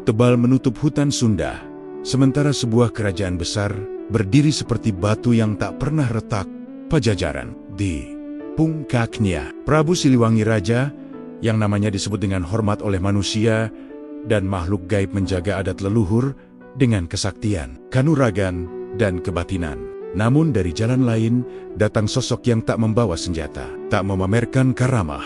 Kabut tebal menutup hutan Sunda, sementara sebuah kerajaan besar berdiri seperti batu yang tak pernah retak, Pajajaran. Di puncaknya, Prabu Siliwangi Raja, yang namanya disebut dengan hormat oleh manusia dan makhluk gaib, menjaga adat leluhur dengan kesaktian, kanuragan, dan kebatinan. Namun dari jalan lain, datang sosok yang tak membawa senjata, tak memamerkan karamah,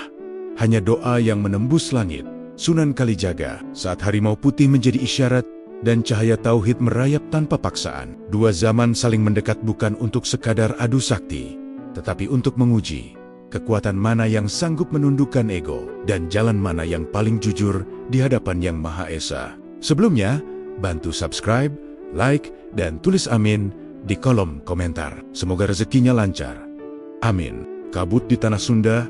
hanya doa yang menembus langit. Sunan Kalijaga. Saat harimau putih menjadi isyarat dan cahaya tauhid merayap tanpa paksaan. Dua zaman saling mendekat bukan untuk sekadar adu sakti, tetapi untuk menguji kekuatan mana yang sanggup menundukkan ego dan jalan mana yang paling jujur di hadapan Yang Maha Esa. Sebelumnya, bantu subscribe, like, dan tulis amin di kolom komentar. Semoga rezekinya lancar. Amin. Kabut di tanah Sunda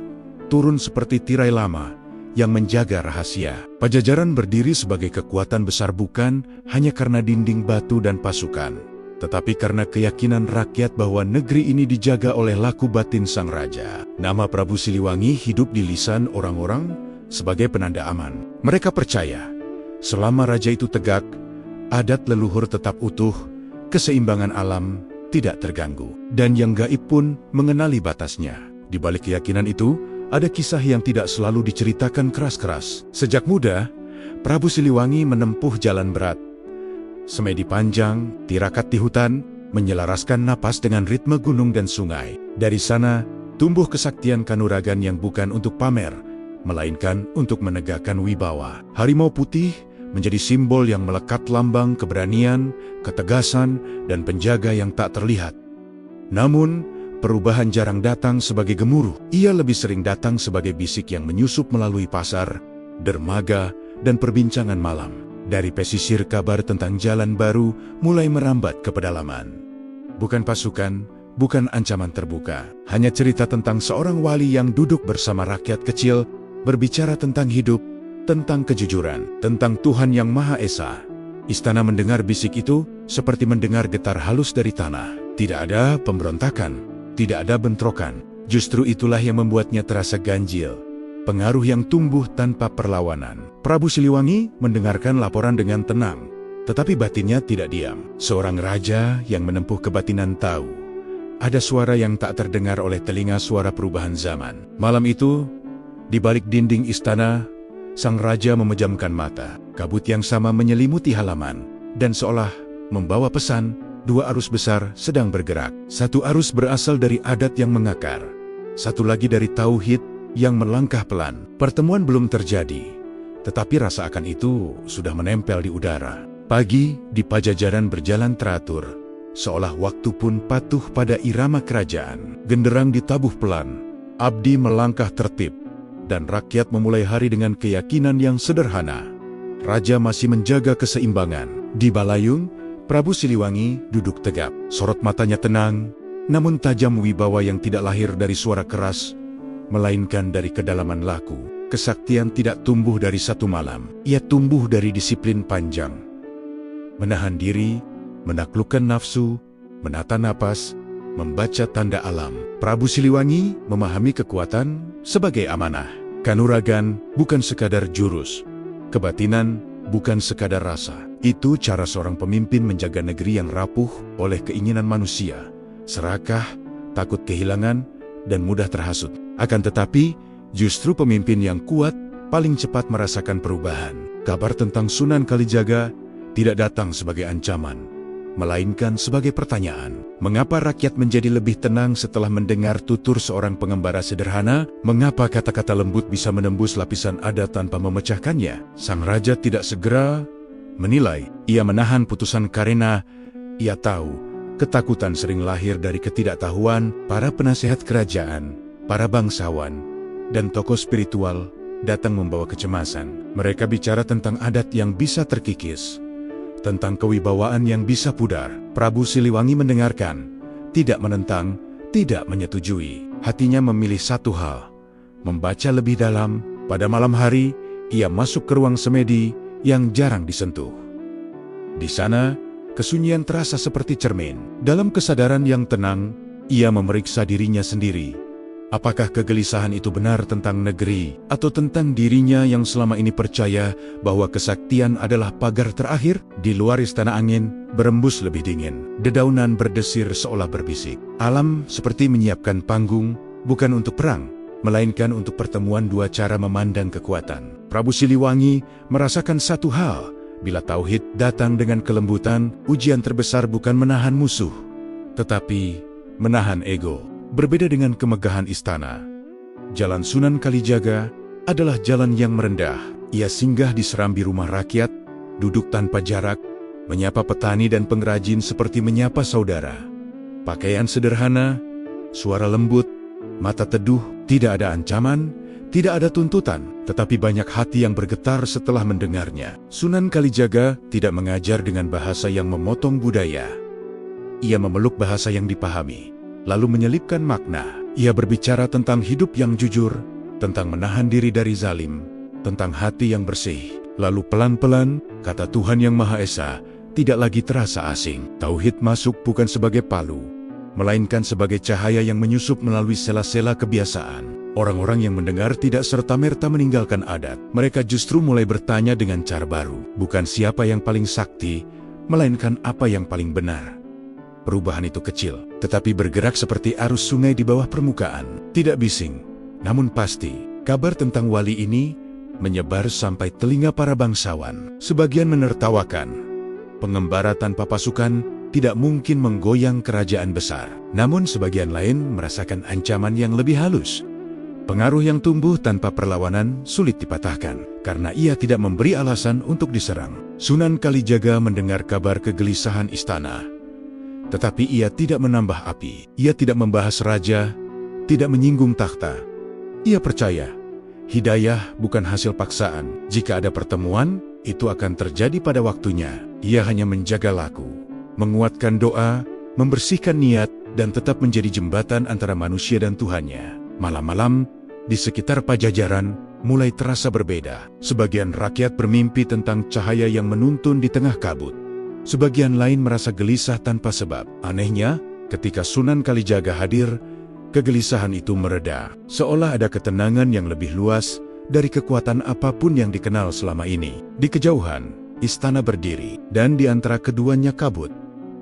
turun seperti tirai lama yang menjaga rahasia. Pajajaran berdiri sebagai kekuatan besar bukan hanya karena dinding batu dan pasukan, tetapi karena keyakinan rakyat bahwa negeri ini dijaga oleh laku batin sang raja. Nama Prabu Siliwangi hidup di lisan orang-orang sebagai penanda aman. Mereka percaya, selama raja itu tegak, adat leluhur tetap utuh, keseimbangan alam tidak terganggu, dan yang gaib pun mengenali batasnya. Di balik keyakinan itu, ada kisah yang tidak selalu diceritakan keras-keras. Sejak muda, Prabu Siliwangi menempuh jalan berat. Semedi panjang, tirakat di hutan, menyelaraskan napas dengan ritme gunung dan sungai. Dari sana, tumbuh kesaktian kanuragan yang bukan untuk pamer, melainkan untuk menegakkan wibawa. Harimau putih menjadi simbol yang melekat, lambang keberanian, ketegasan, dan penjaga yang tak terlihat. Namun, perubahan jarang datang sebagai gemuruh. Ia lebih sering datang sebagai bisik yang menyusup melalui pasar, dermaga, dan perbincangan malam. Dari pesisir, kabar tentang jalan baru mulai merambat ke pedalaman. Bukan pasukan, bukan ancaman terbuka. Hanya cerita tentang seorang wali yang duduk bersama rakyat kecil, berbicara tentang hidup, tentang kejujuran, tentang Tuhan Yang Maha Esa. Istana mendengar bisik itu seperti mendengar getar halus dari tanah. Tidak ada pemberontakan, tidak ada bentrokan. Justru itulah yang membuatnya terasa ganjil. Pengaruh yang tumbuh tanpa perlawanan. Prabu Siliwangi mendengarkan laporan dengan tenang, tetapi batinnya tidak diam. Seorang raja yang menempuh kebatinan tahu, ada suara yang tak terdengar oleh telinga, suara perubahan zaman. Malam itu, di balik dinding istana, sang raja memejamkan mata. Kabut yang sama menyelimuti halaman, dan seolah membawa pesan. Dua arus besar sedang bergerak. Satu arus berasal dari adat yang mengakar, satu lagi dari tauhid yang melangkah pelan. Pertemuan belum terjadi, tetapi rasa akan itu sudah menempel di udara. Pagi di Pajajaran berjalan teratur, seolah waktu pun patuh pada irama kerajaan. Genderang ditabuh pelan, abdi melangkah tertib, dan rakyat memulai hari dengan keyakinan yang sederhana. Raja masih menjaga keseimbangan. Di Balayung, Prabu Siliwangi duduk tegap. Sorot matanya tenang, namun tajam, wibawa yang tidak lahir dari suara keras, melainkan dari kedalaman laku. Kesaktian tidak tumbuh dari satu malam. Ia tumbuh dari disiplin panjang. Menahan diri, menaklukkan nafsu, menata napas, membaca tanda alam. Prabu Siliwangi memahami kekuatan sebagai amanah. Kanuragan bukan sekadar jurus. Kebatinan bukan sekadar rasa. Itu cara seorang pemimpin menjaga negeri yang rapuh oleh keinginan manusia, serakah, takut kehilangan, dan mudah terhasut. Akan tetapi, justru pemimpin yang kuat paling cepat merasakan perubahan. Kabar tentang Sunan Kalijaga tidak datang sebagai ancaman, melainkan sebagai pertanyaan. Mengapa rakyat menjadi lebih tenang setelah mendengar tutur seorang pengembara sederhana? Mengapa kata-kata lembut bisa menembus lapisan adat tanpa memecahkannya? Sang raja tidak segera menilai. Ia menahan putusan karena ia tahu ketakutan sering lahir dari ketidaktahuan. Para penasehat kerajaan, para bangsawan, dan tokoh spiritual datang membawa kecemasan. Mereka bicara tentang adat yang bisa terkikis, tentang kewibawaan yang bisa pudar. Prabu Siliwangi mendengarkan, tidak menentang, tidak menyetujui. Hatinya memilih satu hal, membaca lebih dalam. Pada malam hari, ia masuk ke ruang semedi yang jarang disentuh. Di sana, kesunyian terasa seperti cermin. Dalam kesadaran yang tenang, ia memeriksa dirinya sendiri. Apakah kegelisahan itu benar tentang negeri atau tentang dirinya yang selama ini percaya bahwa kesaktian adalah pagar terakhir? Di luar istana angin berembus lebih dingin. Dedaunan berdesir seolah berbisik. Alam seperti menyiapkan panggung bukan untuk perang, melainkan untuk pertemuan dua cara memandang kekuatan. Prabu Siliwangi merasakan satu hal, bila tauhid datang dengan kelembutan, ujian terbesar bukan menahan musuh, tetapi menahan ego. Berbeda dengan kemegahan istana, Jalan Sunan Kalijaga adalah jalan yang merendah. Ia singgah di serambi rumah rakyat, duduk tanpa jarak, menyapa petani dan pengrajin seperti menyapa saudara. Pakaian sederhana, suara lembut, mata teduh, tidak ada ancaman, tidak ada tuntutan, tetapi banyak hati yang bergetar setelah mendengarnya. Sunan Kalijaga tidak mengajar dengan bahasa yang memotong budaya. Ia memeluk bahasa yang dipahami, lalu menyelipkan makna. Ia berbicara tentang hidup yang jujur, tentang menahan diri dari zalim, tentang hati yang bersih. Lalu pelan-pelan, kata Tuhan Yang Maha Esa tidak lagi terasa asing. Tauhid masuk bukan sebagai palu, melainkan sebagai cahaya yang menyusup melalui sela-sela kebiasaan. Orang-orang yang mendengar tidak serta-merta meninggalkan adat. Mereka justru mulai bertanya dengan cara baru. Bukan siapa yang paling sakti, melainkan apa yang paling benar. Perubahan itu kecil, tetapi bergerak seperti arus sungai di bawah permukaan. Tidak bising, namun pasti. Kabar tentang wali ini menyebar sampai telinga para bangsawan. Sebagian menertawakan. Pengembara tanpa pasukan tidak mungkin menggoyang kerajaan besar. Namun sebagian lain merasakan ancaman yang lebih halus. Pengaruh yang tumbuh tanpa perlawanan sulit dipatahkan, karena ia tidak memberi alasan untuk diserang. Sunan Kalijaga mendengar kabar kegelisahan istana. Tetapi ia tidak menambah api. Ia tidak membahas raja, tidak menyinggung takhta. Ia percaya, hidayah bukan hasil paksaan. Jika ada pertemuan, itu akan terjadi pada waktunya. Ia hanya menjaga laku, menguatkan doa, membersihkan niat, dan tetap menjadi jembatan antara manusia dan Tuhannya. Malam-malam, di sekitar Pajajaran, mulai terasa berbeda. Sebagian rakyat bermimpi tentang cahaya yang menuntun di tengah kabut. Sebagian lain merasa gelisah tanpa sebab. Anehnya, ketika Sunan Kalijaga hadir, kegelisahan itu mereda. Seolah ada ketenangan yang lebih luas dari kekuatan apapun yang dikenal selama ini. Di kejauhan, istana berdiri, dan di antara keduanya kabut,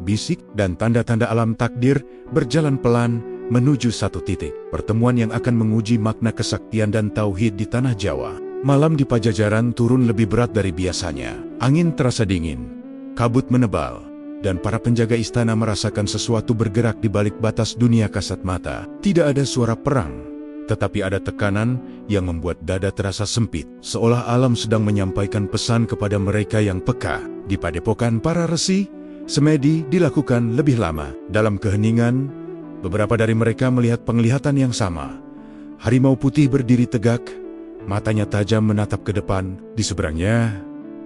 bisik, dan tanda-tanda alam takdir berjalan pelan menuju satu titik. Pertemuan yang akan menguji makna kesaktian dan tauhid di tanah Jawa. Malam di Pajajaran turun lebih berat dari biasanya. Angin terasa dingin. Kabut menebal, dan para penjaga istana merasakan sesuatu bergerak di balik batas dunia kasat mata. Tidak ada suara perang, tetapi ada tekanan yang membuat dada terasa sempit, seolah alam sedang menyampaikan pesan kepada mereka yang peka. Di padepokan para resi, semedi dilakukan lebih lama. Dalam keheningan, beberapa dari mereka melihat penglihatan yang sama. Harimau putih berdiri tegak, matanya tajam menatap ke depan. Di seberangnya,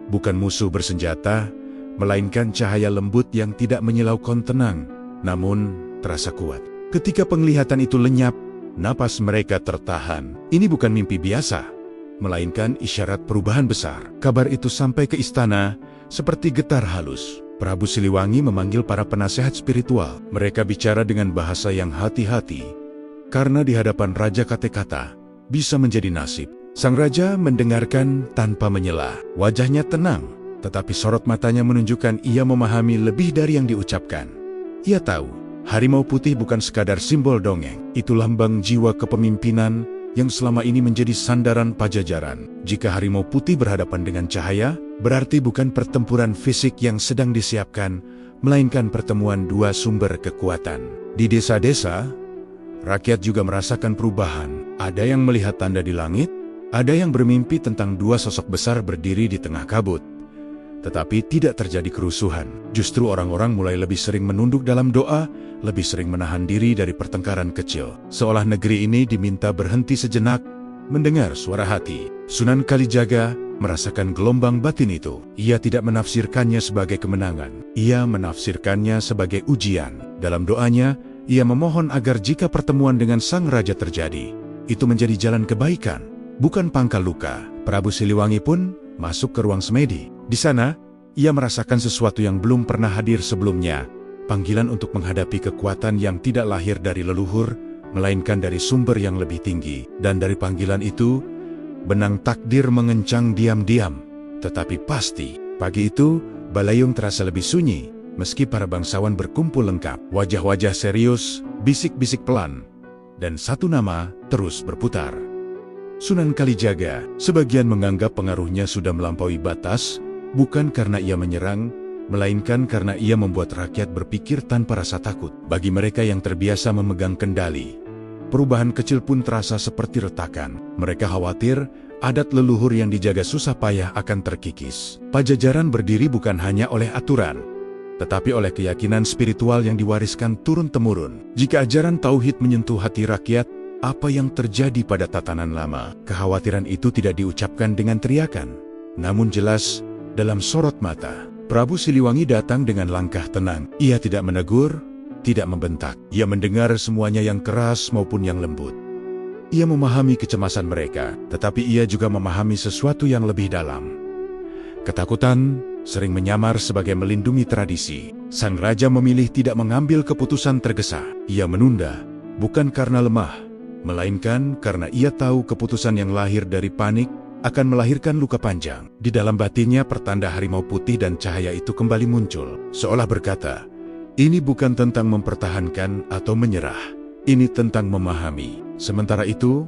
bukan musuh bersenjata, melainkan cahaya lembut yang tidak menyilaukan tenang, namun terasa kuat. Ketika penglihatan itu lenyap, napas mereka tertahan. Ini bukan mimpi biasa, melainkan isyarat perubahan besar. Kabar itu sampai ke istana seperti getar halus. Prabu Siliwangi memanggil para penasehat spiritual. Mereka bicara dengan bahasa yang hati-hati, karena di hadapan raja kata-kata bisa menjadi nasib. Sang raja mendengarkan tanpa menyela. Wajahnya tenang, tetapi sorot matanya menunjukkan ia memahami lebih dari yang diucapkan. Ia tahu, harimau putih bukan sekadar simbol dongeng. Itu lambang jiwa kepemimpinan yang selama ini menjadi sandaran Pajajaran. Jika harimau putih berhadapan dengan cahaya, berarti bukan pertempuran fisik yang sedang disiapkan, melainkan pertemuan dua sumber kekuatan. Di desa-desa, rakyat juga merasakan perubahan. Ada yang melihat tanda di langit, ada yang bermimpi tentang dua sosok besar berdiri di tengah kabut. Tetapi tidak terjadi kerusuhan. Justru orang-orang mulai lebih sering menunduk dalam doa, lebih sering menahan diri dari pertengkaran kecil. Seolah negeri ini diminta berhenti sejenak, mendengar suara hati. Sunan Kalijaga merasakan gelombang batin itu. Ia tidak menafsirkannya sebagai kemenangan. Ia menafsirkannya sebagai ujian. Dalam doanya, ia memohon agar jika pertemuan dengan sang raja terjadi, itu menjadi jalan kebaikan, bukan pangkal luka. Prabu Siliwangi pun masuk ke ruang semedi. Di sana, ia merasakan sesuatu yang belum pernah hadir sebelumnya. Panggilan untuk menghadapi kekuatan yang tidak lahir dari leluhur, melainkan dari sumber yang lebih tinggi. Dan dari panggilan itu, benang takdir mengencang diam-diam, tetapi pasti. Pagi itu, Balayung terasa lebih sunyi, meski para bangsawan berkumpul lengkap. Wajah-wajah serius, bisik-bisik pelan, dan satu nama terus berputar. Sunan Kalijaga. Sebagian menganggap pengaruhnya sudah melampaui batas, bukan karena ia menyerang, melainkan karena ia membuat rakyat berpikir tanpa rasa takut. Bagi mereka yang terbiasa memegang kendali, perubahan kecil pun terasa seperti retakan. Mereka khawatir adat leluhur yang dijaga susah payah akan terkikis. Pajajaran berdiri bukan hanya oleh aturan, tetapi oleh keyakinan spiritual yang diwariskan turun-temurun. Jika ajaran tauhid menyentuh hati rakyat, apa yang terjadi pada tatanan lama? Kekhawatiran itu tidak diucapkan dengan teriakan, namun jelas dalam sorot mata. Prabu Siliwangi datang dengan langkah tenang. Ia tidak menegur, tidak membentak. Ia mendengar semuanya, yang keras maupun yang lembut. Ia memahami kecemasan mereka, tetapi ia juga memahami sesuatu yang lebih dalam. Ketakutan sering menyamar sebagai melindungi tradisi. Sang raja memilih tidak mengambil keputusan tergesa. Ia menunda, bukan karena lemah, melainkan karena ia tahu keputusan yang lahir dari panik akan melahirkan luka panjang. Di dalam batinnya pertanda harimau putih dan cahaya itu kembali muncul, seolah berkata, ini bukan tentang mempertahankan atau menyerah, ini tentang memahami. Sementara itu,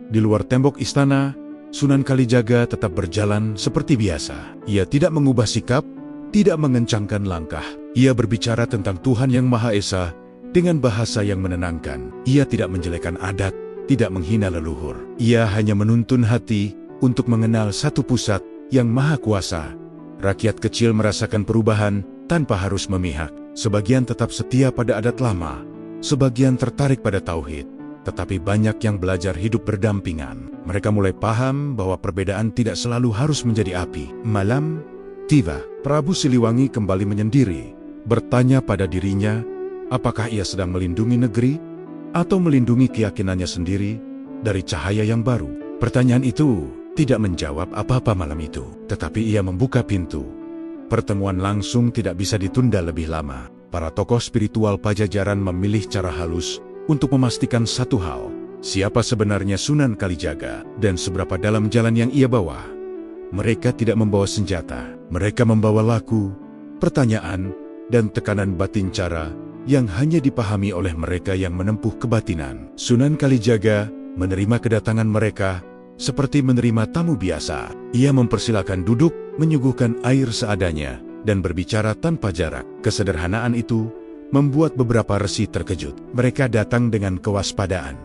di luar tembok istana, Sunan Kalijaga tetap berjalan seperti biasa. Ia tidak mengubah sikap, tidak mengencangkan langkah. Ia berbicara tentang Tuhan Yang Maha Esa dengan bahasa yang menenangkan. Ia tidak menjelekkan adat, tidak menghina leluhur. Ia hanya menuntun hati untuk mengenal satu pusat yang maha kuasa. Rakyat kecil merasakan perubahan tanpa harus memihak. Sebagian tetap setia pada adat lama, sebagian tertarik pada tauhid, tetapi banyak yang belajar hidup berdampingan. Mereka mulai paham bahwa perbedaan tidak selalu harus menjadi api. Malam tiba. Prabu Siliwangi kembali menyendiri, bertanya pada dirinya, apakah ia sedang melindungi negeri atau melindungi keyakinannya sendiri dari cahaya yang baru? Pertanyaan itu tidak menjawab apa-apa malam itu, tetapi ia membuka pintu. Pertemuan langsung tidak bisa ditunda lebih lama. Para tokoh spiritual Pajajaran memilih cara halus untuk memastikan satu hal, siapa sebenarnya Sunan Kalijaga dan seberapa dalam jalan yang ia bawa. Mereka tidak membawa senjata, mereka membawa laku, pertanyaan, dan tekanan batin, cara yang hanya dipahami oleh mereka yang menempuh kebatinan. Sunan Kalijaga menerima kedatangan mereka seperti menerima tamu biasa. Ia mempersilakan duduk, menyuguhkan air seadanya, dan berbicara tanpa jarak. Kesederhanaan itu membuat beberapa resi terkejut. Mereka datang dengan kewaspadaan,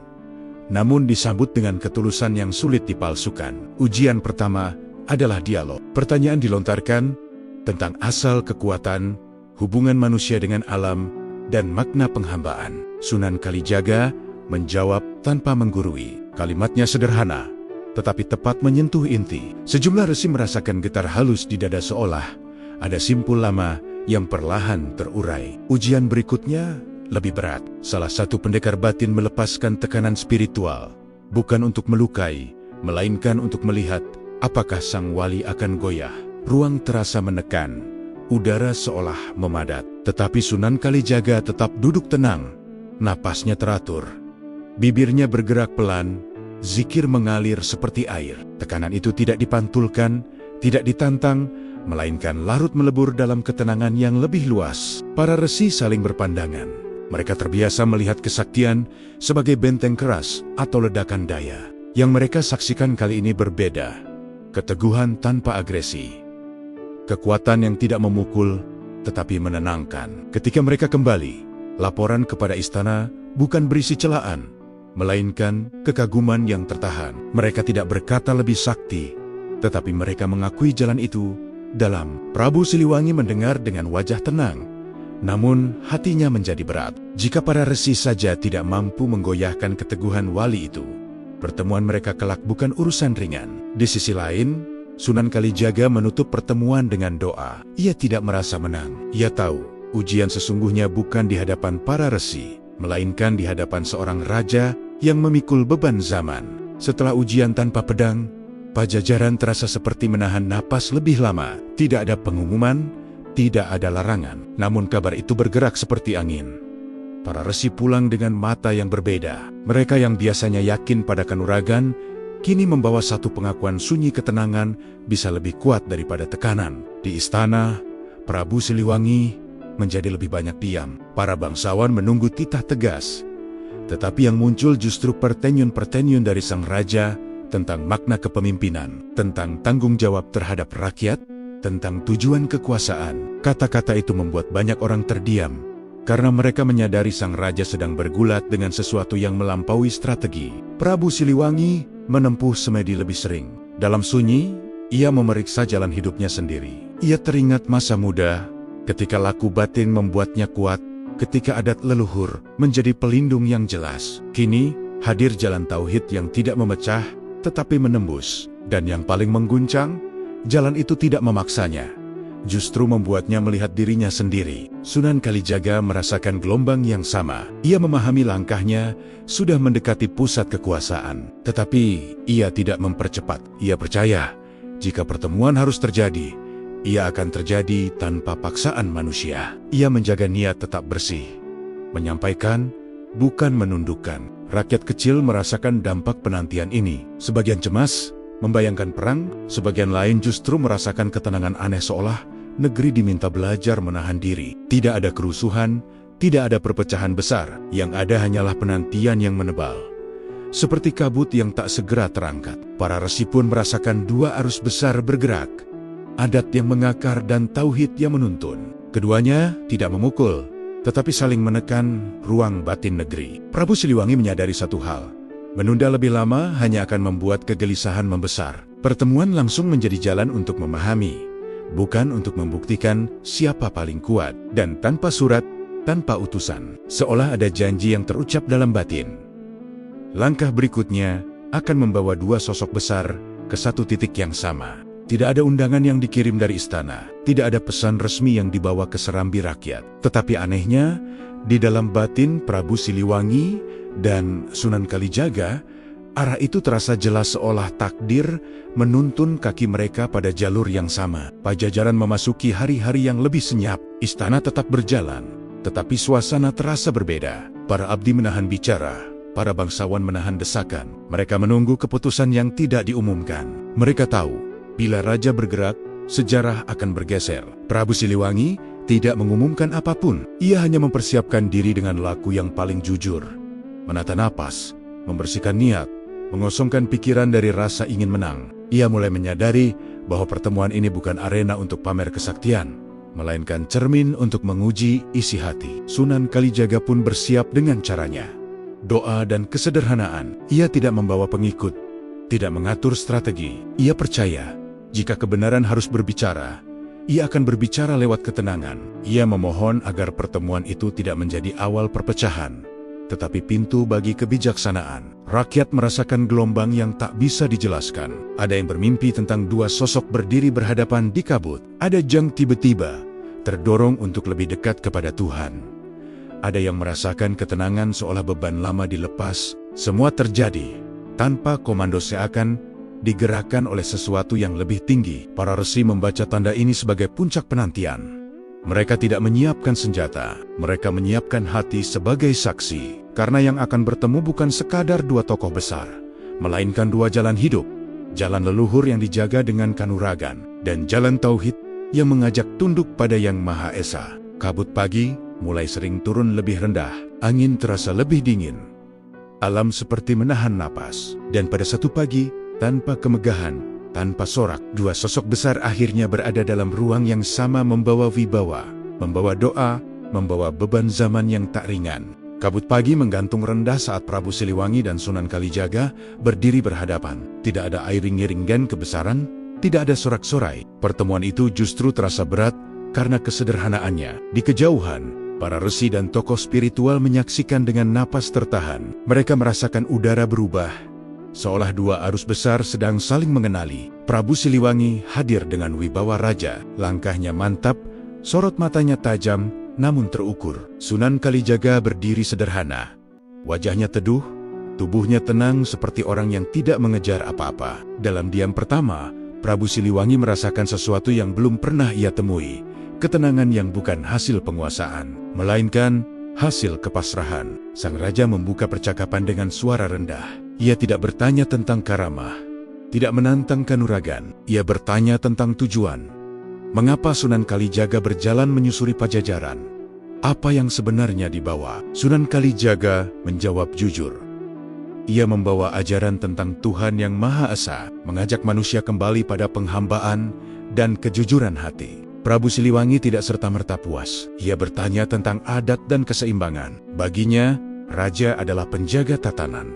namun disambut dengan ketulusan yang sulit dipalsukan. Ujian pertama adalah dialog. Pertanyaan dilontarkan tentang asal kekuatan, hubungan manusia dengan alam, dan makna penghambaan. Sunan Kalijaga menjawab tanpa menggurui. Kalimatnya sederhana, tetapi tepat menyentuh inti. Sejumlah resi merasakan getar halus di dada, seolah ada simpul lama yang perlahan terurai. Ujian berikutnya lebih berat. Salah satu pendekar batin melepaskan tekanan spiritual, bukan untuk melukai, melainkan untuk melihat apakah sang wali akan goyah. Ruang terasa menekan, udara seolah memadat. Tetapi Sunan Kalijaga tetap duduk tenang, napasnya teratur, bibirnya bergerak pelan, zikir mengalir seperti air. Tekanan itu tidak dipantulkan, tidak ditantang, melainkan larut melebur dalam ketenangan yang lebih luas. Para resi saling berpandangan. Mereka terbiasa melihat kesaktian sebagai benteng keras atau ledakan daya. Yang mereka saksikan kali ini berbeda. Keteguhan tanpa agresi. Kekuatan yang tidak memukul, tetapi menenangkan. Ketika mereka kembali, laporan kepada istana bukan berisi celaan, melainkan kekaguman yang tertahan. Mereka tidak berkata lebih sakti, tetapi mereka mengakui jalan itu dalam. Prabu Siliwangi mendengar dengan wajah tenang, namun hatinya menjadi berat. Jika para resi saja tidak mampu menggoyahkan keteguhan wali itu, pertemuan mereka kelak bukan urusan ringan. Di sisi lain, Sunan Kalijaga menutup pertemuan dengan doa. Ia tidak merasa menang. Ia tahu, ujian sesungguhnya bukan di hadapan para resi, melainkan di hadapan seorang raja yang memikul beban zaman. Setelah ujian tanpa pedang, Pajajaran terasa seperti menahan napas lebih lama. Tidak ada pengumuman, tidak ada larangan. Namun kabar itu bergerak seperti angin. Para resi pulang dengan mata yang berbeda. Mereka yang biasanya yakin pada kanuragan, kini membawa satu pengakuan sunyi ketenangan bisa lebih kuat daripada tekanan. Di istana, Prabu Siliwangi menjadi lebih banyak diam. Para bangsawan menunggu titah tegas. Tetapi yang muncul justru pertanyaan-pertanyaan dari sang raja tentang makna kepemimpinan, tentang tanggung jawab terhadap rakyat, tentang tujuan kekuasaan. Kata-kata itu membuat banyak orang terdiam, karena mereka menyadari sang raja sedang bergulat dengan sesuatu yang melampaui strategi. Prabu Siliwangi menempuh semedi lebih sering. Dalam sunyi, ia memeriksa jalan hidupnya sendiri. Ia teringat masa muda, ketika laku batin membuatnya kuat, ketika adat leluhur menjadi pelindung yang jelas. Kini, hadir jalan tauhid yang tidak memecah, tetapi menembus. Dan yang paling mengguncang, jalan itu tidak memaksanya, justru membuatnya melihat dirinya sendiri. Sunan Kalijaga merasakan gelombang yang sama. Ia memahami langkahnya sudah mendekati pusat kekuasaan. Tetapi ia tidak mempercepat. Ia percaya, jika pertemuan harus terjadi, ia akan terjadi tanpa paksaan manusia. Ia menjaga niat tetap bersih, menyampaikan, bukan menundukkan. Rakyat kecil merasakan dampak penantian ini. Sebagian cemas, membayangkan perang, sebagian lain justru merasakan ketenangan aneh seolah negeri diminta belajar menahan diri. Tidak ada kerusuhan, tidak ada perpecahan besar, yang ada hanyalah penantian yang menebal. Seperti kabut yang tak segera terangkat. Para resi pun merasakan dua arus besar bergerak. Adat yang mengakar dan tauhid yang menuntun. Keduanya tidak memukul, tetapi saling menekan ruang batin negeri. Prabu Siliwangi menyadari satu hal. Menunda lebih lama hanya akan membuat kegelisahan membesar. Pertemuan langsung menjadi jalan untuk memahami, bukan untuk membuktikan siapa paling kuat. Dan tanpa surat, tanpa utusan, seolah ada janji yang terucap dalam batin. Langkah berikutnya akan membawa dua sosok besar ke satu titik yang sama. Tidak ada undangan yang dikirim dari istana, tidak ada pesan resmi yang dibawa ke serambi rakyat. Tetapi anehnya, di dalam batin Prabu Siliwangi dan Sunan Kalijaga, arah itu terasa jelas seolah takdir menuntun kaki mereka pada jalur yang sama. Pajajaran memasuki hari-hari yang lebih senyap. Istana tetap berjalan, tetapi suasana terasa berbeda. Para abdi menahan bicara, para bangsawan menahan desakan. Mereka menunggu keputusan yang tidak diumumkan. Mereka tahu, bila raja bergerak, sejarah akan bergeser. Prabu Siliwangi tidak mengumumkan apapun. Ia hanya mempersiapkan diri dengan laku yang paling jujur. Menata napas, membersihkan niat, mengosongkan pikiran dari rasa ingin menang. Ia mulai menyadari bahwa pertemuan ini bukan arena untuk pamer kesaktian, melainkan cermin untuk menguji isi hati. Sunan Kalijaga pun bersiap dengan caranya. Doa dan kesederhanaan. Ia tidak membawa pengikut, tidak mengatur strategi. Ia percaya, jika kebenaran harus berbicara, ia akan berbicara lewat ketenangan. Ia memohon agar pertemuan itu tidak menjadi awal perpecahan, tetapi pintu bagi kebijaksanaan. Rakyat merasakan gelombang yang tak bisa dijelaskan. Ada yang bermimpi tentang dua sosok berdiri berhadapan di kabut. Ada yang tiba-tiba terdorong untuk lebih dekat kepada Tuhan. Ada yang merasakan ketenangan seolah beban lama dilepas. Semua terjadi tanpa komando seakan digerakkan oleh sesuatu yang lebih tinggi. Para resi membaca tanda ini sebagai puncak penantian. Mereka tidak menyiapkan senjata, mereka menyiapkan hati sebagai saksi. Karena yang akan bertemu bukan sekadar dua tokoh besar, melainkan dua jalan hidup. Jalan leluhur yang dijaga dengan kanuragan, dan jalan tauhid yang mengajak tunduk pada Yang Maha Esa. Kabut pagi mulai sering turun lebih rendah, angin terasa lebih dingin. Alam seperti menahan napas, dan pada satu pagi, tanpa kemegahan, tanpa sorak, dua sosok besar akhirnya berada dalam ruang yang sama, membawa wibawa, membawa doa, membawa beban zaman yang tak ringan. Kabut pagi menggantung rendah saat Prabu Siliwangi dan Sunan Kalijaga berdiri berhadapan. Tidak ada iring-iringan kebesaran, tidak ada sorak-sorai. Pertemuan itu justru terasa berat karena kesederhanaannya. Di kejauhan, para resi dan tokoh spiritual menyaksikan dengan napas tertahan. Mereka merasakan udara berubah, seolah dua arus besar sedang saling mengenali. Prabu Siliwangi hadir dengan wibawa raja. Langkahnya mantap, sorot matanya tajam, namun terukur. Sunan Kalijaga berdiri sederhana. Wajahnya teduh, tubuhnya tenang seperti orang yang tidak mengejar apa-apa. Dalam diam pertama, Prabu Siliwangi merasakan sesuatu yang belum pernah ia temui. Ketenangan yang bukan hasil penguasaan, melainkan Hasil kepasrahan, sang raja membuka percakapan dengan suara rendah. Ia tidak bertanya tentang karamah, tidak menantang kanuragan. Ia bertanya tentang tujuan. Mengapa Sunan Kalijaga berjalan menyusuri Pajajaran? Apa yang sebenarnya dibawa? Sunan Kalijaga menjawab jujur. Ia membawa ajaran tentang Tuhan Yang Maha Esa, mengajak manusia kembali pada penghambaan dan kejujuran hati. Prabu Siliwangi tidak serta-merta puas. Ia bertanya tentang adat dan keseimbangan. Baginya, raja adalah penjaga tatanan.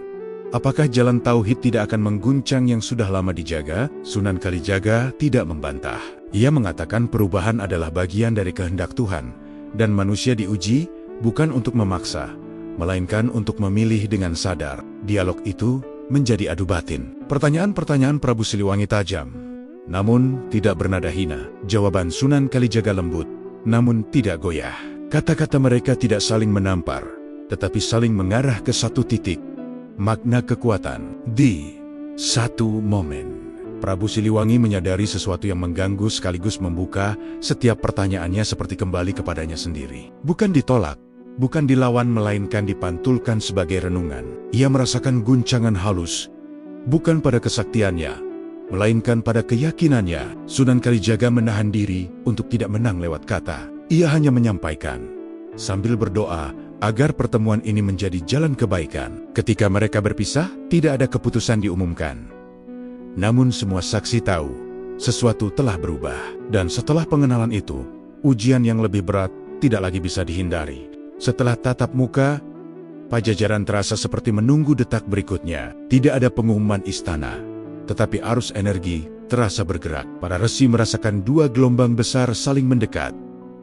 Apakah jalan tauhid tidak akan mengguncang yang sudah lama dijaga? Sunan Kalijaga tidak membantah. Ia mengatakan perubahan adalah bagian dari kehendak Tuhan, dan manusia diuji bukan untuk memaksa, melainkan untuk memilih dengan sadar. Dialog itu menjadi adu batin. Pertanyaan-pertanyaan Prabu Siliwangi tajam, namun tidak bernada hina. Jawaban Sunan Kalijaga lembut, namun tidak goyah. Kata-kata mereka tidak saling menampar, tetapi saling mengarah ke satu titik. Makna kekuatan. Di satu momen, Prabu Siliwangi menyadari sesuatu yang mengganggu sekaligus membuka setiap pertanyaannya seperti kembali kepadanya sendiri. Bukan ditolak, bukan dilawan, melainkan dipantulkan sebagai renungan. Ia merasakan guncangan halus, bukan pada kesaktiannya, melainkan pada keyakinannya. Sunan Kalijaga menahan diri untuk tidak menang lewat kata. Ia hanya menyampaikan, sambil berdoa, agar pertemuan ini menjadi jalan kebaikan. Ketika mereka berpisah, tidak ada keputusan diumumkan. Namun semua saksi tahu, sesuatu telah berubah. Dan setelah pengenalan itu, ujian yang lebih berat tidak lagi bisa dihindari. Setelah tatap muka, Pajajaran terasa seperti menunggu detak berikutnya. Tidak ada pengumuman istana, tetapi arus energi terasa bergerak. Para resi merasakan dua gelombang besar saling mendekat.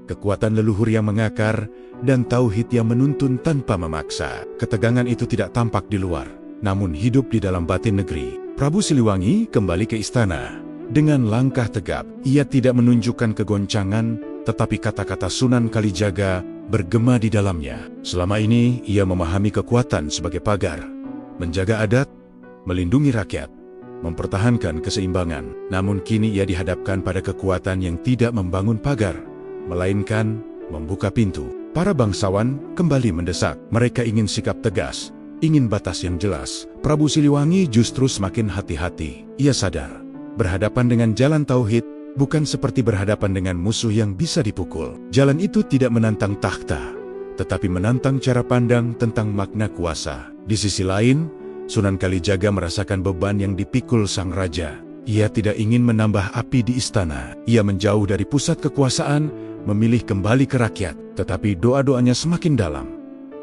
Kekuatan leluhur yang mengakar dan tauhid yang menuntun tanpa memaksa. Ketegangan itu tidak tampak di luar, namun hidup di dalam batin negeri. Prabu Siliwangi kembali ke istana. Dengan langkah tegap, ia tidak menunjukkan kegoncangan, tetapi kata-kata Sunan Kalijaga bergema di dalamnya. Selama ini, ia memahami kekuatan sebagai pagar, menjaga adat, melindungi rakyat, mempertahankan keseimbangan. Namun kini ia dihadapkan pada kekuatan yang tidak membangun pagar, melainkan membuka pintu. Para bangsawan kembali mendesak. Mereka ingin sikap tegas, ingin batas yang jelas. Prabu Siliwangi justru semakin hati-hati. Ia sadar, berhadapan dengan jalan tauhid bukan seperti berhadapan dengan musuh yang bisa dipukul. Jalan itu tidak menantang takhta, tetapi menantang cara pandang tentang makna kuasa. Di sisi lain, Sunan Kalijaga merasakan beban yang dipikul sang raja. Ia tidak ingin menambah api di istana. Ia menjauh dari pusat kekuasaan, memilih kembali ke rakyat. Tetapi doa-doanya semakin dalam,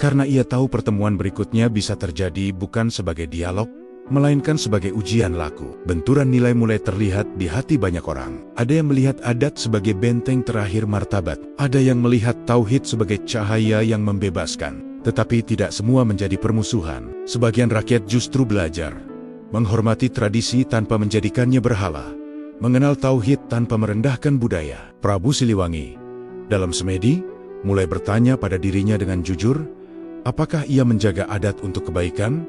karena ia tahu pertemuan berikutnya bisa terjadi bukan sebagai dialog, melainkan sebagai ujian laku. Benturan nilai mulai terlihat di hati banyak orang. Ada yang melihat adat sebagai benteng terakhir martabat. Ada yang melihat tauhid sebagai cahaya yang membebaskan. Tetapi tidak semua menjadi permusuhan. Sebagian rakyat justru belajar menghormati tradisi tanpa menjadikannya berhala, mengenal tauhid tanpa merendahkan budaya. Prabu Siliwangi, dalam semedi, mulai bertanya pada dirinya dengan jujur, apakah ia menjaga adat untuk kebaikan,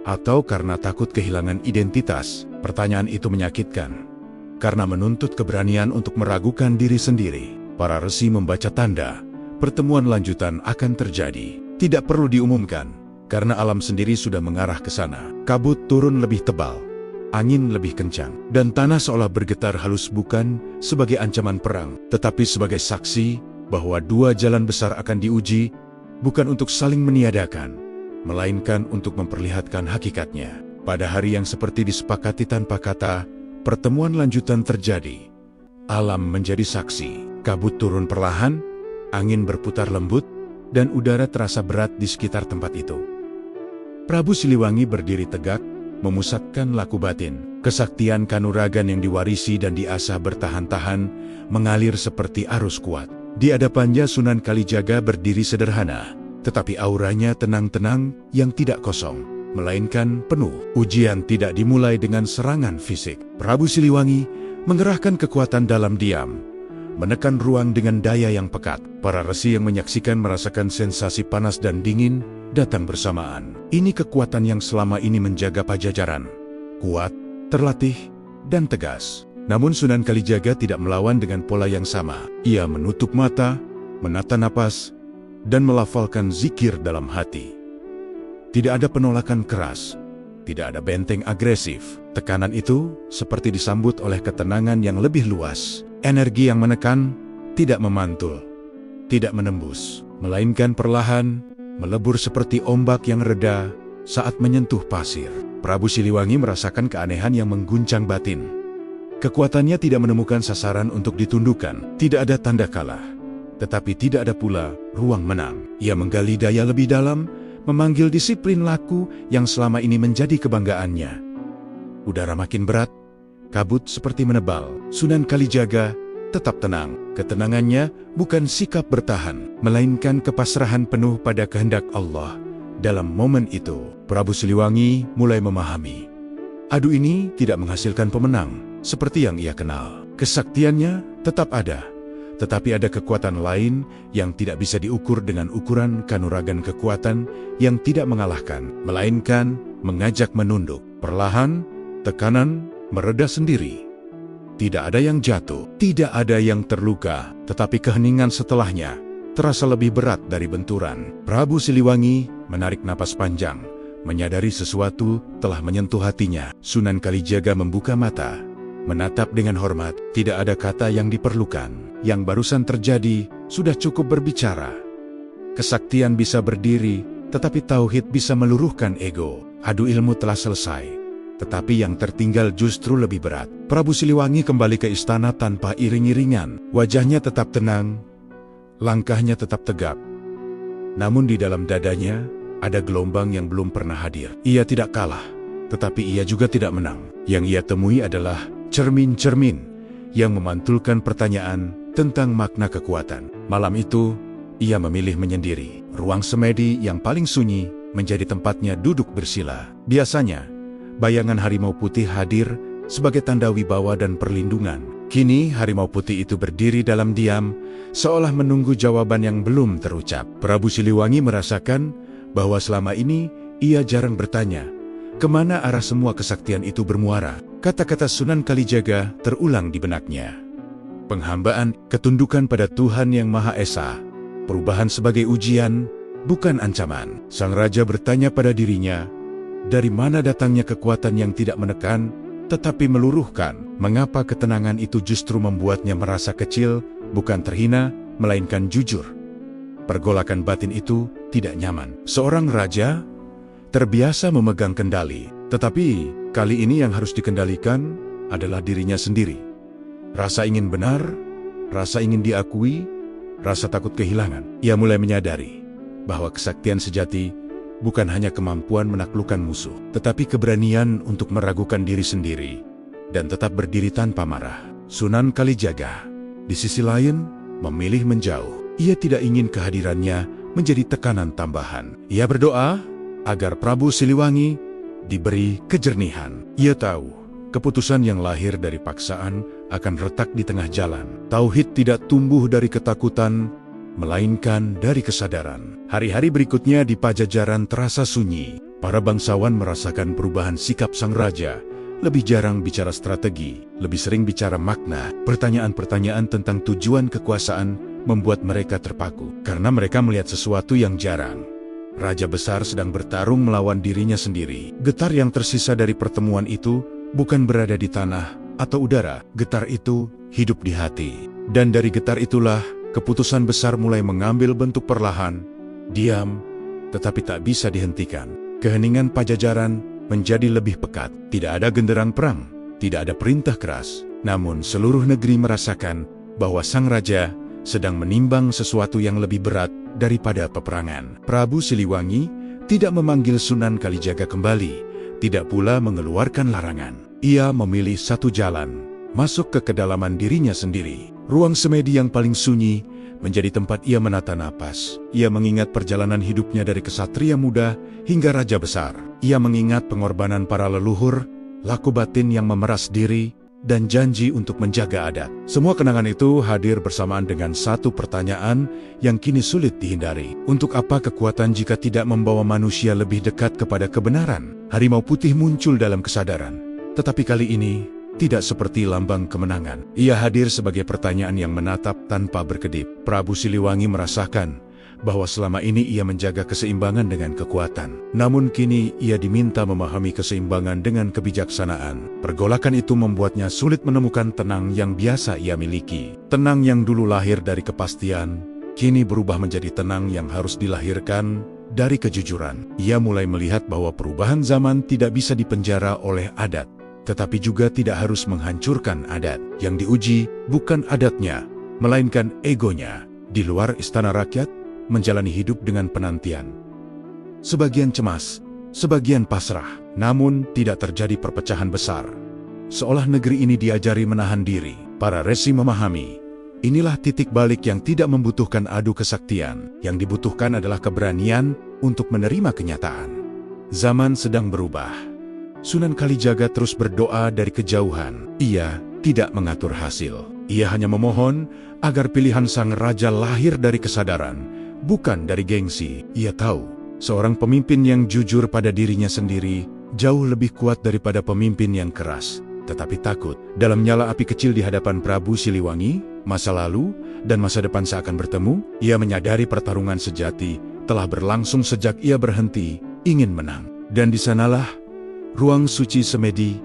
atau karena takut kehilangan identitas? Pertanyaan itu menyakitkan, karena menuntut keberanian untuk meragukan diri sendiri. Para resi membaca tanda, pertemuan lanjutan akan terjadi. Tidak perlu diumumkan, karena alam sendiri sudah mengarah ke sana. Kabut turun lebih tebal, angin lebih kencang, dan tanah seolah bergetar halus bukan sebagai ancaman perang, tetapi sebagai saksi bahwa dua jalan besar akan diuji, bukan untuk saling meniadakan, melainkan untuk memperlihatkan hakikatnya. Pada hari yang seperti disepakati tanpa kata, pertemuan lanjutan terjadi. Alam menjadi saksi. Kabut turun perlahan, angin berputar lembut, dan udara terasa berat di sekitar tempat itu. Prabu Siliwangi berdiri tegak, memusatkan laku batin. Kesaktian kanuragan yang diwarisi dan diasah bertahan-tahan, mengalir seperti arus kuat. Di hadapannya Sunan Kalijaga berdiri sederhana, tetapi auranya tenang-tenang yang tidak kosong, melainkan penuh. Ujian tidak dimulai dengan serangan fisik. Prabu Siliwangi mengerahkan kekuatan dalam diam, menekan ruang dengan daya yang pekat. Para resi yang menyaksikan merasakan sensasi panas dan dingin datang bersamaan. Ini kekuatan yang selama ini menjaga Pajajaran. Kuat, terlatih, dan tegas. Namun Sunan Kalijaga tidak melawan dengan pola yang sama. Ia menutup mata, menata napas, dan melafalkan zikir dalam hati. Tidak ada penolakan keras, tidak ada benteng agresif. Tekanan itu seperti disambut oleh ketenangan yang lebih luas. Energi yang menekan tidak memantul, tidak menembus, melainkan perlahan melebur seperti ombak yang reda saat menyentuh pasir. Prabu Siliwangi merasakan keanehan yang mengguncang batin. Kekuatannya tidak menemukan sasaran untuk ditundukkan, tidak ada tanda kalah, tetapi tidak ada pula ruang menang. Ia menggali daya lebih dalam, memanggil disiplin laku yang selama ini menjadi kebanggaannya. Udara makin berat, kabut seperti menebal. Sunan Kalijaga tetap tenang. Ketenangannya bukan sikap bertahan, melainkan kepasrahan penuh pada kehendak Allah. Dalam momen itu, Prabu Siliwangi mulai memahami. Adu ini tidak menghasilkan pemenang, seperti yang ia kenal. Kesaktiannya tetap ada, tetapi ada kekuatan lain yang tidak bisa diukur dengan ukuran kanuragan kekuatan yang tidak mengalahkan, melainkan mengajak menunduk. Perlahan, tekanan mereda sendiri. Tidak ada yang jatuh, tidak ada yang terluka, tetapi keheningan setelahnya terasa lebih berat dari benturan. Prabu Siliwangi menarik napas panjang, menyadari sesuatu telah menyentuh hatinya. Sunan Kalijaga membuka mata, menatap dengan hormat. Tidak ada kata yang diperlukan. Yang barusan terjadi sudah cukup berbicara. Kesaktian bisa berdiri, tetapi tauhid bisa meluruhkan ego. Adu ilmu telah selesai, tetapi yang tertinggal justru lebih berat. Prabu Siliwangi kembali ke istana tanpa iring-iringan. Wajahnya tetap tenang, langkahnya tetap tegap. Namun di dalam dadanya ada gelombang yang belum pernah hadir. Ia tidak kalah, tetapi ia juga tidak menang. Yang ia temui adalah cermin-cermin yang memantulkan pertanyaan tentang makna kekuatan. Malam itu, ia memilih menyendiri. Ruang semedi yang paling sunyi menjadi tempatnya duduk bersila. Biasanya, bayangan harimau putih hadir sebagai tanda wibawa dan perlindungan. Kini harimau putih itu berdiri dalam diam, seolah menunggu jawaban yang belum terucap. Prabu Siliwangi merasakan bahwa selama ini ia jarang bertanya, kemana arah semua kesaktian itu bermuara. Kata-kata Sunan Kalijaga terulang di benaknya. Penghambaan, ketundukan pada Tuhan Yang Maha Esa, perubahan sebagai ujian, bukan ancaman. Sang Raja bertanya pada dirinya, dari mana datangnya kekuatan yang tidak menekan, tetapi meluruhkan? Mengapa ketenangan itu justru membuatnya merasa kecil, bukan terhina, melainkan jujur? Pergolakan batin itu tidak nyaman. Seorang raja terbiasa memegang kendali, tetapi kali ini yang harus dikendalikan adalah dirinya sendiri. Rasa ingin benar, rasa ingin diakui, rasa takut kehilangan. Ia mulai menyadari bahwa kesaktian sejati bukan hanya kemampuan menaklukkan musuh, tetapi keberanian untuk meragukan diri sendiri dan tetap berdiri tanpa marah. Sunan Kalijaga, di sisi lain, memilih menjauh. Ia tidak ingin kehadirannya menjadi tekanan tambahan. Ia berdoa agar Prabu Siliwangi diberi kejernihan. Ia tahu, keputusan yang lahir dari paksaan akan retak di tengah jalan. Tauhid tidak tumbuh dari ketakutan, melainkan dari kesadaran. Hari-hari berikutnya di Pajajaran terasa sunyi. Para bangsawan merasakan perubahan sikap sang raja. Lebih jarang bicara strategi, lebih sering bicara makna. Pertanyaan-pertanyaan tentang tujuan kekuasaan membuat mereka terpaku, karena mereka melihat sesuatu yang jarang. Raja besar sedang bertarung melawan dirinya sendiri. Getar yang tersisa dari pertemuan itu bukan berada di tanah atau udara. Getar itu hidup di hati. Dan dari getar itulah keputusan besar mulai mengambil bentuk perlahan, diam, tetapi tak bisa dihentikan. Keheningan Pajajaran menjadi lebih pekat. Tidak ada genderang perang, tidak ada perintah keras. Namun seluruh negeri merasakan bahwa sang raja sedang menimbang sesuatu yang lebih berat daripada peperangan. Prabu Siliwangi tidak memanggil Sunan Kalijaga kembali, tidak pula mengeluarkan larangan. Ia memilih satu jalan, masuk ke kedalaman dirinya sendiri. Ruang semedi yang paling sunyi menjadi tempat ia menata napas. Ia mengingat perjalanan hidupnya dari kesatria muda hingga raja besar. Ia mengingat pengorbanan para leluhur, laku batin yang memeras diri, dan janji untuk menjaga adat. Semua kenangan itu hadir bersamaan dengan satu pertanyaan yang kini sulit dihindari. Untuk apa kekuatan jika tidak membawa manusia lebih dekat kepada kebenaran? Harimau putih muncul dalam kesadaran, tetapi kali ini tidak seperti lambang kemenangan. Ia hadir sebagai pertanyaan yang menatap tanpa berkedip. Prabu Siliwangi merasakan bahwa selama ini ia menjaga keseimbangan dengan kekuatan. Namun kini ia diminta memahami keseimbangan dengan kebijaksanaan. Pergolakan itu membuatnya sulit menemukan tenang yang biasa ia miliki. Tenang yang dulu lahir dari kepastian, kini berubah menjadi tenang yang harus dilahirkan dari kejujuran. Ia mulai melihat bahwa perubahan zaman tidak bisa dipenjara oleh adat, tetapi juga tidak harus menghancurkan adat. Yang diuji bukan adatnya, melainkan egonya. Di luar istana rakyat, menjalani hidup dengan penantian. Sebagian cemas, sebagian pasrah, namun tidak terjadi perpecahan besar. Seolah negeri ini diajari menahan diri. Para resi memahami, inilah titik balik yang tidak membutuhkan adu kesaktian. Yang dibutuhkan adalah keberanian untuk menerima kenyataan. Zaman sedang berubah. Sunan Kalijaga terus berdoa dari kejauhan. Ia tidak mengatur hasil. Ia hanya memohon agar pilihan sang raja lahir dari kesadaran, bukan dari gengsi. Ia tahu, seorang pemimpin yang jujur pada dirinya sendiri jauh lebih kuat daripada pemimpin yang keras, tetapi takut. Dalam nyala api kecil di hadapan Prabu Siliwangi, masa lalu dan masa depan seakan bertemu. Ia menyadari pertarungan sejati telah berlangsung sejak ia berhenti ingin menang. Dan di sanalah ruang suci semedi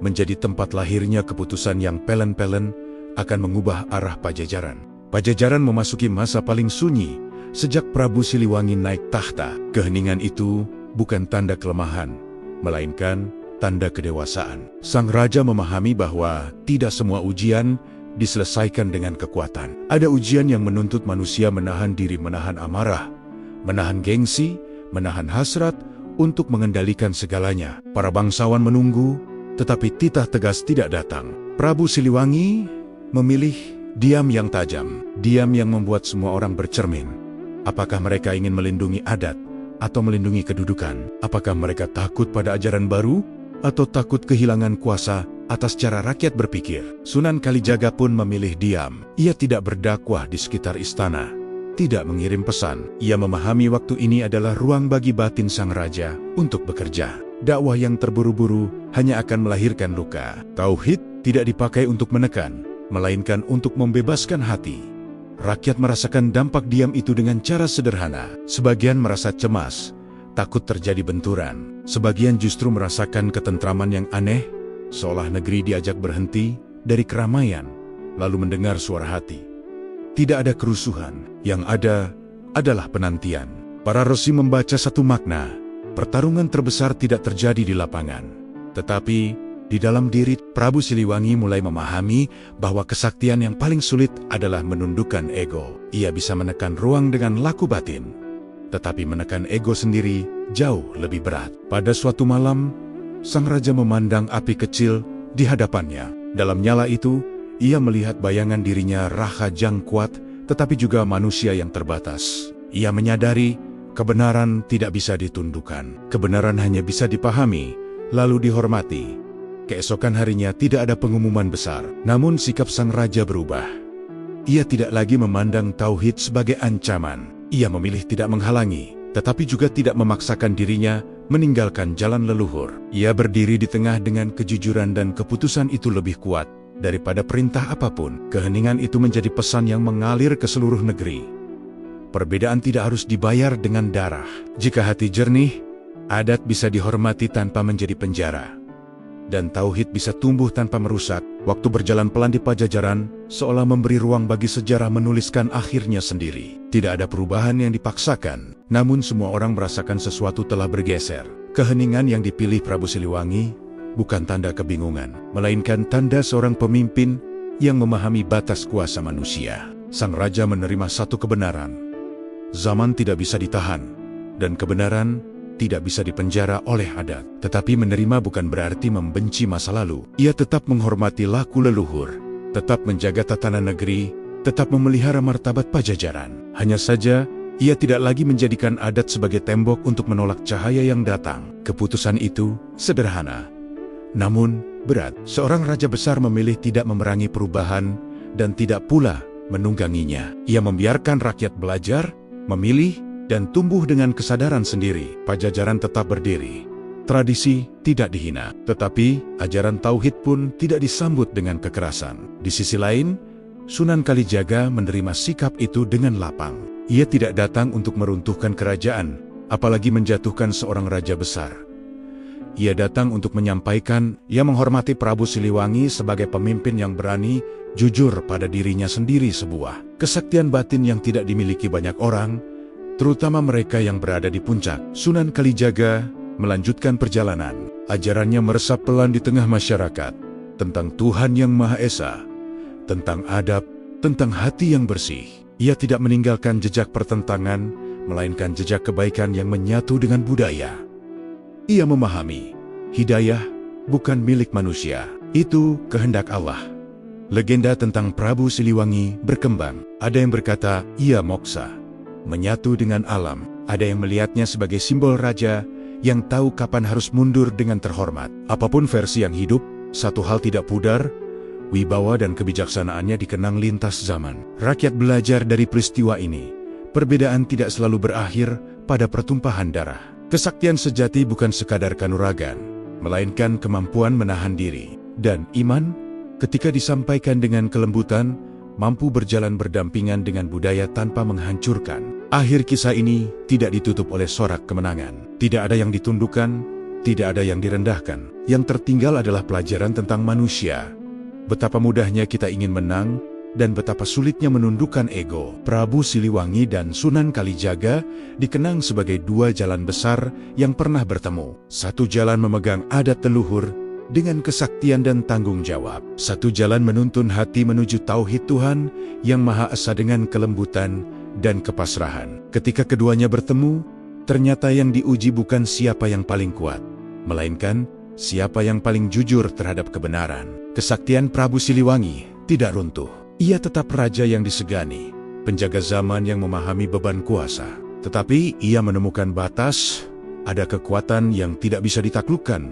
menjadi tempat lahirnya keputusan yang pelen-pelen akan mengubah arah Pajajaran. Pajajaran memasuki masa paling sunyi sejak Prabu Siliwangi naik tahta. Keheningan itu bukan tanda kelemahan, melainkan tanda kedewasaan. Sang raja memahami bahwa tidak semua ujian diselesaikan dengan kekuatan. Ada ujian yang menuntut manusia menahan diri, menahan amarah, menahan gengsi, menahan hasrat untuk mengendalikan segalanya. Para bangsawan menunggu, tetapi titah tegas tidak datang. Prabu Siliwangi memilih diam yang tajam, diam yang membuat semua orang bercermin. Apakah mereka ingin melindungi adat atau melindungi kedudukan? Apakah mereka takut pada ajaran baru atau takut kehilangan kuasa atas cara rakyat berpikir? Sunan Kalijaga pun memilih diam. Ia tidak berdakwah di sekitar istana, tidak mengirim pesan. Ia memahami waktu ini adalah ruang bagi batin sang raja untuk bekerja. Dakwah yang terburu-buru hanya akan melahirkan luka. Tauhid tidak dipakai untuk menekan, melainkan untuk membebaskan hati. Rakyat merasakan dampak diam itu dengan cara sederhana. Sebagian merasa cemas, takut terjadi benturan. Sebagian justru merasakan ketentraman yang aneh, seolah negeri diajak berhenti dari keramaian, lalu mendengar suara hati. Tidak ada kerusuhan, yang ada adalah penantian. Para resi membaca satu makna, pertarungan terbesar tidak terjadi di lapangan, tetapi di dalam diri. Prabu Siliwangi mulai memahami bahwa kesaktian yang paling sulit adalah menundukkan ego. Ia bisa menekan ruang dengan laku batin, tetapi menekan ego sendiri jauh lebih berat. Pada suatu malam, sang raja memandang api kecil di hadapannya. Dalam nyala itu, ia melihat bayangan dirinya raja yang kuat, tetapi juga manusia yang terbatas. Ia menyadari kebenaran tidak bisa ditundukkan. Kebenaran hanya bisa dipahami, lalu dihormati. Keesokan harinya tidak ada pengumuman besar, namun sikap sang raja berubah. Ia tidak lagi memandang tauhid sebagai ancaman. Ia memilih tidak menghalangi, tetapi juga tidak memaksakan dirinya meninggalkan jalan leluhur. Ia berdiri di tengah dengan kejujuran dan keputusan itu lebih kuat daripada perintah apapun. Keheningan itu menjadi pesan yang mengalir ke seluruh negeri. Perbedaan tidak harus dibayar dengan darah. Jika hati jernih, adat bisa dihormati tanpa menjadi penjara. Dan tauhid bisa tumbuh tanpa merusak. Waktu berjalan pelan di Pajajaran, seolah memberi ruang bagi sejarah menuliskan akhirnya sendiri. Tidak ada perubahan yang dipaksakan, namun semua orang merasakan sesuatu telah bergeser. Keheningan yang dipilih Prabu Siliwangi bukan tanda kebingungan, melainkan tanda seorang pemimpin yang memahami batas kuasa manusia. Sang raja menerima satu kebenaran. Zaman tidak bisa ditahan, dan kebenaran tidak bisa dipenjara oleh adat. Tetapi menerima bukan berarti membenci masa lalu. Ia tetap menghormati laku leluhur, tetap menjaga tatanan negeri, tetap memelihara martabat Pajajaran. Hanya saja, ia tidak lagi menjadikan adat sebagai tembok untuk menolak cahaya yang datang. Keputusan itu sederhana, namun berat. Seorang raja besar memilih tidak memerangi perubahan dan tidak pula menungganginya. Ia membiarkan rakyat belajar, memilih, dan tumbuh dengan kesadaran sendiri. Pajajaran tetap berdiri. Tradisi tidak dihina, tetapi ajaran tauhid pun tidak disambut dengan kekerasan. Di sisi lain, Sunan Kalijaga menerima sikap itu dengan lapang. Ia tidak datang untuk meruntuhkan kerajaan, apalagi menjatuhkan seorang raja besar. Ia datang untuk menyampaikan, ia menghormati Prabu Siliwangi sebagai pemimpin yang berani, jujur pada dirinya sendiri, sebuah kesaktian batin yang tidak dimiliki banyak orang, terutama mereka yang berada di puncak. Sunan Kalijaga melanjutkan perjalanan. Ajarannya meresap pelan di tengah masyarakat, tentang Tuhan Yang Maha Esa, tentang adab, tentang hati yang bersih. Ia tidak meninggalkan jejak pertentangan, melainkan jejak kebaikan yang menyatu dengan budaya. Ia memahami, hidayah bukan milik manusia, itu kehendak Allah. Legenda tentang Prabu Siliwangi berkembang. Ada yang berkata, ia moksa, menyatu dengan alam. Ada yang melihatnya sebagai simbol raja yang tahu kapan harus mundur dengan terhormat. Apapun versi yang hidup, satu hal tidak pudar, wibawa dan kebijaksanaannya dikenang lintas zaman. Rakyat belajar dari peristiwa ini. Perbedaan tidak selalu berakhir pada pertumpahan darah. Kesaktian sejati bukan sekadar kanuragan, melainkan kemampuan menahan diri. Dan iman, ketika disampaikan dengan kelembutan, mampu berjalan berdampingan dengan budaya tanpa menghancurkan. Akhir kisah ini tidak ditutup oleh sorak kemenangan. Tidak ada yang ditundukkan, tidak ada yang direndahkan. Yang tertinggal adalah pelajaran tentang manusia. Betapa mudahnya kita ingin menang, dan betapa sulitnya menundukkan ego. Prabu Siliwangi dan Sunan Kalijaga dikenang sebagai dua jalan besar yang pernah bertemu. Satu jalan memegang adat leluhur dengan kesaktian dan tanggung jawab. Satu jalan menuntun hati menuju tauhid Tuhan Yang Maha Esa dengan kelembutan dan kepasrahan. Ketika keduanya bertemu, ternyata yang diuji bukan siapa yang paling kuat, melainkan siapa yang paling jujur terhadap kebenaran. Kesaktian Prabu Siliwangi tidak runtuh. Ia tetap raja yang disegani, penjaga zaman yang memahami beban kuasa. Tetapi ia menemukan batas, ada kekuatan yang tidak bisa ditaklukkan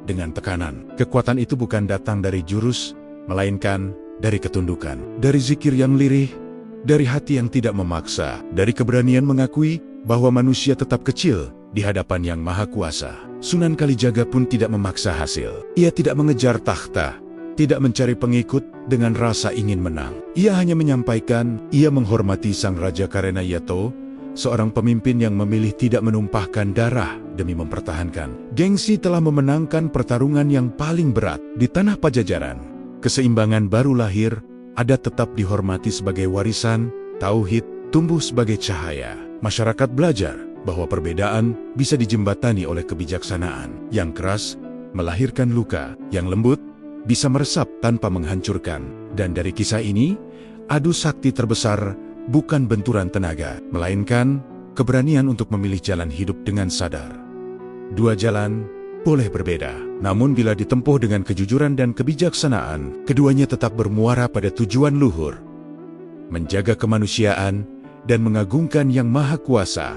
dengan tekanan. Kekuatan itu bukan datang dari jurus, melainkan dari ketundukan. Dari zikir yang lirih, dari hati yang tidak memaksa, dari keberanian mengakui bahwa manusia tetap kecil di hadapan Yang Maha Kuasa. Sunan Kalijaga pun tidak memaksa hasil. Ia tidak mengejar tahta, tidak mencari pengikut dengan rasa ingin menang. Ia hanya menyampaikan, ia menghormati Sang Raja Karenayato, seorang pemimpin yang memilih tidak menumpahkan darah demi mempertahankan. Gengsi telah memenangkan pertarungan yang paling berat di tanah Pajajaran. Keseimbangan baru lahir, adat tetap dihormati sebagai warisan, tauhid tumbuh sebagai cahaya. Masyarakat belajar bahwa perbedaan bisa dijembatani oleh kebijaksanaan. Yang keras melahirkan luka, yang lembut bisa meresap tanpa menghancurkan. Dan dari kisah ini, adu sakti terbesar bukan benturan tenaga, melainkan keberanian untuk memilih jalan hidup dengan sadar. Dua jalan boleh berbeda, namun bila ditempuh dengan kejujuran dan kebijaksanaan, keduanya tetap bermuara pada tujuan luhur, menjaga kemanusiaan dan mengagungkan Yang Maha Kuasa.